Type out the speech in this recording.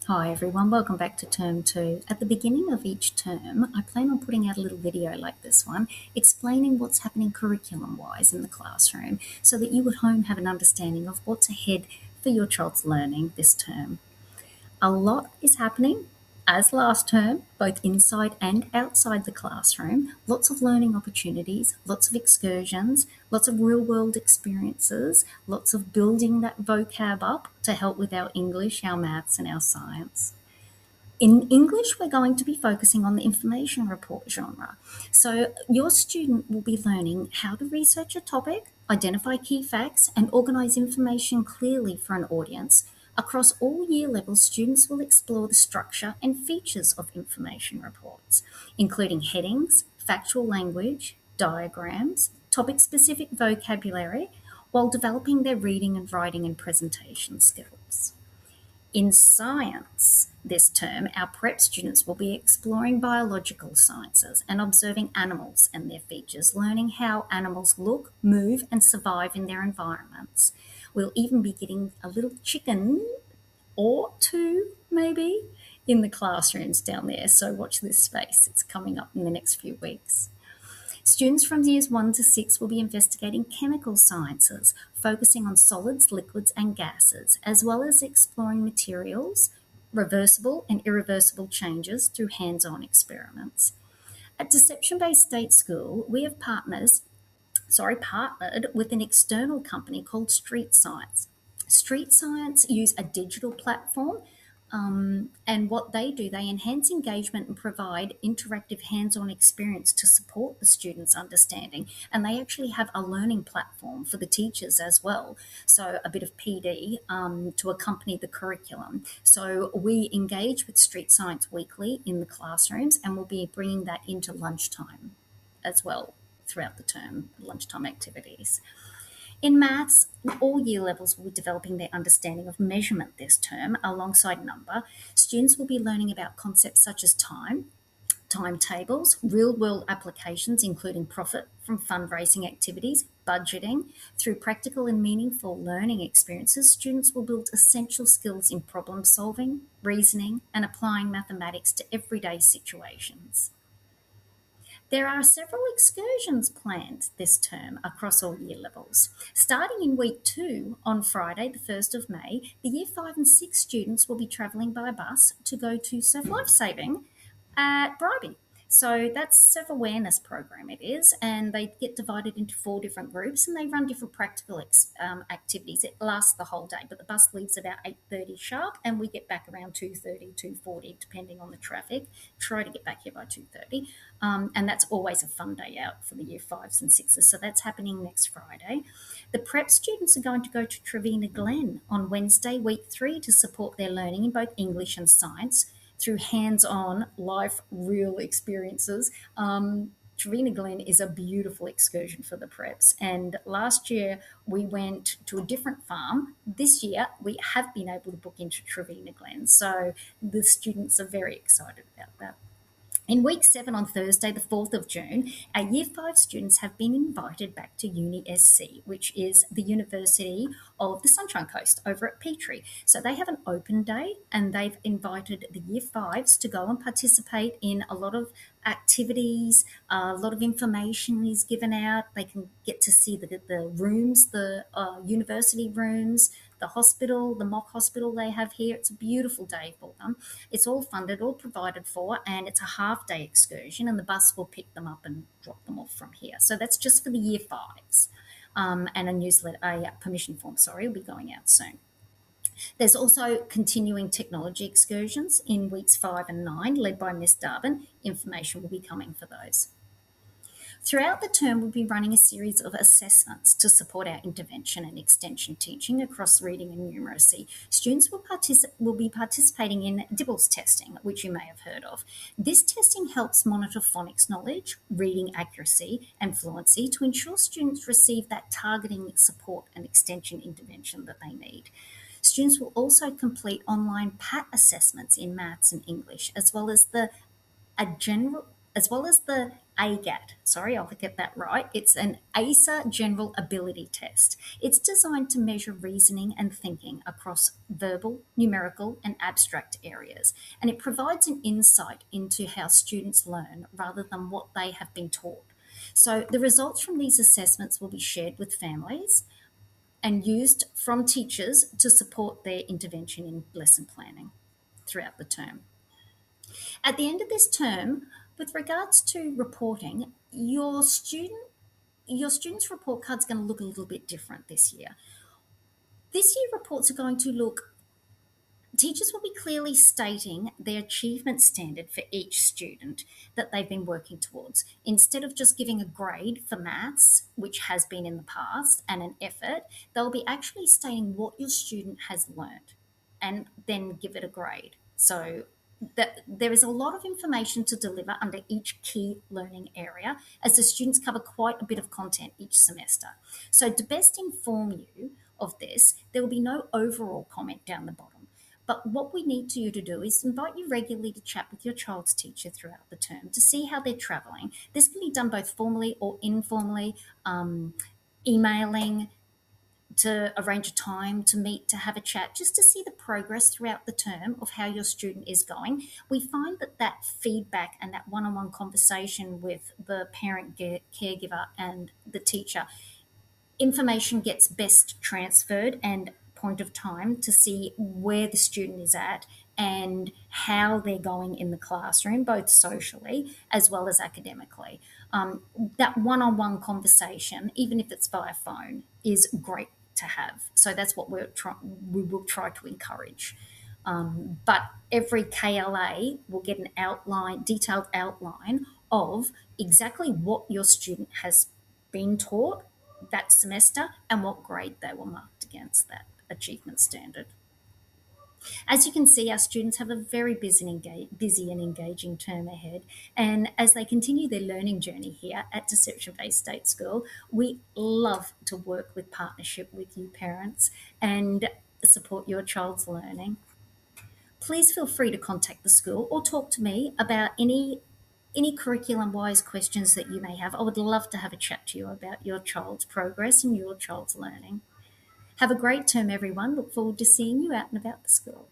Hi everyone, welcome back to term 2. At the beginning of each term, I plan on putting out a little video like this one, explaining what's happening curriculum-wise in the classroom so that you at home have an understanding of what's ahead for your child's learning this term. A lot is happening, as last term, both inside and outside the classroom. Lots of learning opportunities, lots of excursions, lots of real world experiences, lots of building that vocab up to help with our English, our maths, and our science. In English, we're going to be focusing on the information report genre. So, your student will be learning how to research a topic, identify key facts, and organise information clearly for an audience. Across all year levels, students will explore the structure and features of information reports, including headings, factual language, diagrams, topic specific vocabulary, while developing their reading and writing and presentation skills. In science this term, our prep students will be exploring biological sciences and observing animals and their features, learning how animals look, move, and survive in their environments. We'll even be getting a little chicken or two, maybe, in the classrooms down there. So watch this space. It's coming up in the next few weeks. Students from years 1 to 6 will be investigating chemical sciences, focusing on solids, liquids, and gases, as well as exploring materials, reversible and irreversible changes through hands-on experiments. At Deception Bay State School, we have partnered with an external company called Street Science. Street Science use a digital platform, and what they do, they enhance engagement and provide interactive hands-on experience to support the students' understanding. And they actually have a learning platform for the teachers as well. So a bit of PD to accompany the curriculum. So we engage with Street Science weekly in the classrooms, and we'll be bringing that into lunchtime as well throughout the term, lunchtime activities. In maths, all year levels will be developing their understanding of measurement this term alongside number. Students will be learning about concepts such as time, timetables, real-world applications including profit from fundraising activities, budgeting. Through practical and meaningful learning experiences, students will build essential skills in problem solving, reasoning, and applying mathematics to everyday situations. There are several excursions planned this term across all year levels. Starting in week 2 on Friday, the 1st of May, the year 5 and 6 students will be travelling by bus to go to surf lifesaving at Bribie. So that's surf awareness program it is, and they get divided into 4 different groups and they run different practical activities. It lasts the whole day, but the bus leaves about 8:30 sharp and we get back around 2:30, 2:40, depending on the traffic. Try to get back here by 2:30. And that's always a fun day out for the year 5s and 6s. So that's happening next Friday. The prep students are going to go to Trevina Glen on Wednesday, week 3, to support their learning in both English and science through hands-on, life, real experiences. Trevina Glen is a beautiful excursion for the preps. And last year we went to a different farm. This year we have been able to book into Trevina Glen. So the students are very excited about that. In week 7 on Thursday, the 4th of June, our Year 5 students have been invited back to Uni SC, which is the University of the Sunshine Coast over at Petrie. So they have an open day and they've invited the Year 5s to go and participate in a lot of activities. A lot of information is given out. They can get to see the rooms, the university rooms, the hospital, the mock hospital they have here. It's a beautiful day for them. It's all funded, all provided for, and it's a half-day excursion, and the bus will pick them up and drop them off from here. So that's just for the Year 5s. And a permission form, will be going out soon. There's also continuing technology excursions in weeks 5 and 9, led by Miss Darvin. Information will be coming for those. Throughout the term, we'll be running a series of assessments to support our intervention and extension teaching across reading and numeracy. Students will be participating in DIBELS testing, which you may have heard of. This testing helps monitor phonics knowledge, reading accuracy, and fluency to ensure students receive that targeting support and extension intervention that they need. Students will also complete online PAT assessments in maths and English, as well as the AGAT. Sorry, I'll get that right. It's an ASA General Ability Test. It's designed to measure reasoning and thinking across verbal, numerical, and abstract areas. And it provides an insight into how students learn rather than what they have been taught. So the results from these assessments will be shared with families and used from teachers to support their intervention in lesson planning throughout the term. At the end of this term, with regards to reporting, your student's report card's going to look a little bit different this year. This year reports are going to look teachers will be clearly stating their achievement standard for each student that they've been working towards. Instead of just giving a grade for maths, which has been in the past, and an effort, they'll be actually stating what your student has learned and then give it a grade. So that there is a lot of information to deliver under each key learning area as the students cover quite a bit of content each semester. So to best inform you of this, there will be no overall comment down the bottom. But what we need you to do is invite you regularly to chat with your child's teacher throughout the term to see how they're travelling. This can be done both formally or informally, emailing, to arrange a time to meet to have a chat just to see the progress throughout the term of how your student is going. We find that feedback and that one-on-one conversation with the parent, caregiver, and the teacher, information gets best transferred and point of time to see where the student is at and how they're going in the classroom, both socially as well as academically. That one-on-one conversation, even if it's via phone, is great to have. So that's what we will try to encourage. But every KLA will get an detailed outline of exactly what your student has been taught that semester and what grade they were marked against that achievement standard. As you can see, our students have a very busy and engaging term ahead. And as they continue their learning journey here at Deception Bay State School, we love to work with partnership with you parents and support your child's learning. Please feel free to contact the school or talk to me about any curriculum-wise questions that you may have. I would love to have a chat to you about your child's progress and your child's learning. Have a great term, everyone. Look forward to seeing you out and about the school.